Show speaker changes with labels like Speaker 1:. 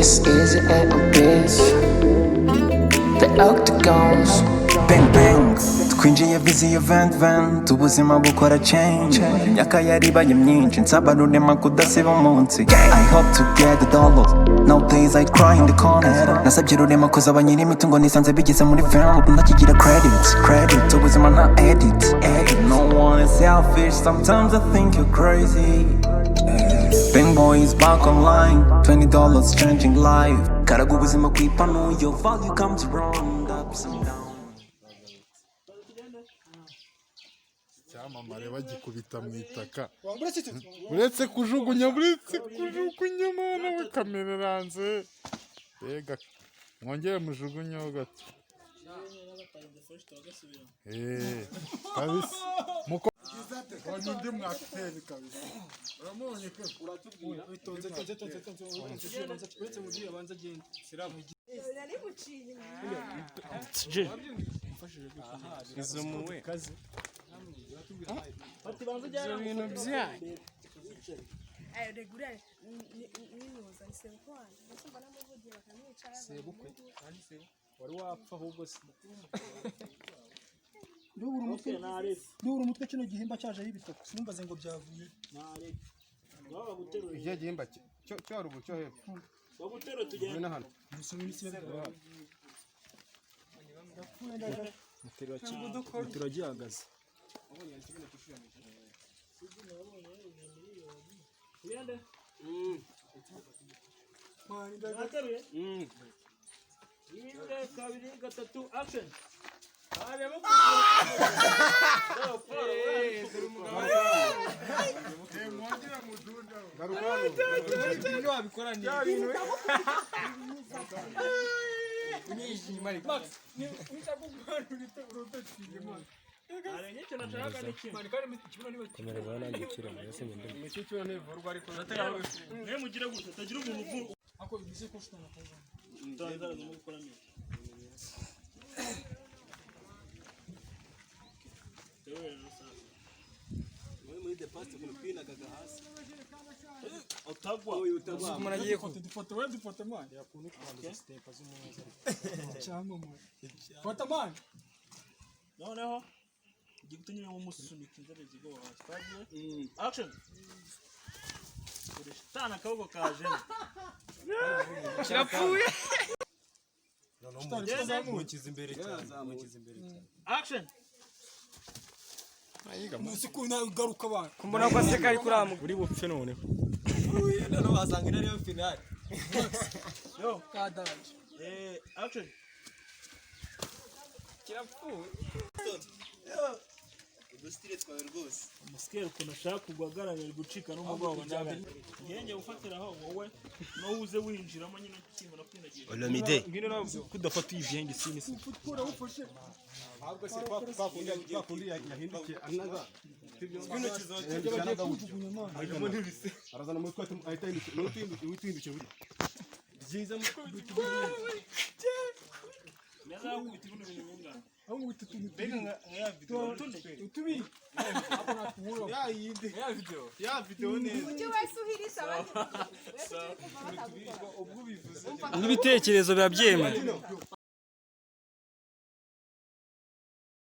Speaker 1: This is an abyss. The octagons.
Speaker 2: Bang bang, twinjiye viziyo van van, ubuzima bukora change. Imyaka yaribaye myinshi, nsaba rurema kudasiba umunsi. I hope to get the dollars, nowadays I cry in the corners. Nasabye rurema kuzaba nyiri imitungo nisanze bigeze muri van, ndakigira credit, ubuzima nta edit. No one is selfish, sometimes I think you're crazy. Bang boy is back online, $20 changing life. Karaga ubuzima kwipano, your value comes round ups and downs.
Speaker 3: Cyamamare bagikubita mu itaka uretse kujugunya mwana we kamera ranze mbega mwongere mujugunyeho gato kabisa muko undi mwateri kabisa uramubonye ko utonze uretse mu gihe abanza agenda siramu nari muciye izo muwe kazi ibyo bintu byanyu
Speaker 4: regular ninuza sebukwe basumva namuvugiye bakamwicara sebukwe kandi se wari wapfa ahubwo se ndubura umutwe kino gihimba cyaje y'ibitaka sinumbaze ngo byavuye nare baba guterura
Speaker 3: igihe gihimba cyo rubu cyo hepfo
Speaker 4: bagutero tugenda
Speaker 3: hano
Speaker 4: musumini sebukwe mutero gihagaze Yende. Mani ndagateruye. Yinde kabiri gatatu action. Are mo. Mwongera mudunda. Garukano. Ibyo wabikora ni. Ni mari. Max, nishakugwana urutoki mani. Arenyeche nataka niki. Mani kandi kibuno niwe. Kamera bana ngikira mwese ngende. Mukicyo ne vorwa ariko nataka. Ne mugira gutya tagira umuntu ako bigize ko shitana kaza. Ndazara no gukora neza. Muri the past kulipina kaka hasi. Otagwa. Umuntu agiye ko dufoto man. Yakunu kwa step azumuza. Cyangwa mu. Foto man. Noneho gikutunyira mu musunika inzara zigo waspaje action kurishitana kaboko kaje kirapfuye mukiza imbere action ayiga musiku nawe garuka bana kumbona ko aseka ari kuramu uri bupfe none none wasanga ari final yo kadanje action kirapfuye Dustire twawe rwose umuskere ukuntu ashaka kugwagaranya gucika n'umugabo ndaga ngenge ufatira aho wowe no uze winjiramo nyine kimwe no kwinagira Olamide ngine no kudafata ivyengi sini si futura ufashe ahubwo se kwa kundi yahinduke anaga kino kizoje kujugunya mama arimo ntibise arazana mu twate ahita hinduke no twinduke buri byiza mu Neza huti buno binyunga aho ngutatu mbega ya video tubi hapo na tuwo ya video neza uje wasuhirisha abandi ubwo bivuze n'ibitekerezo byabyema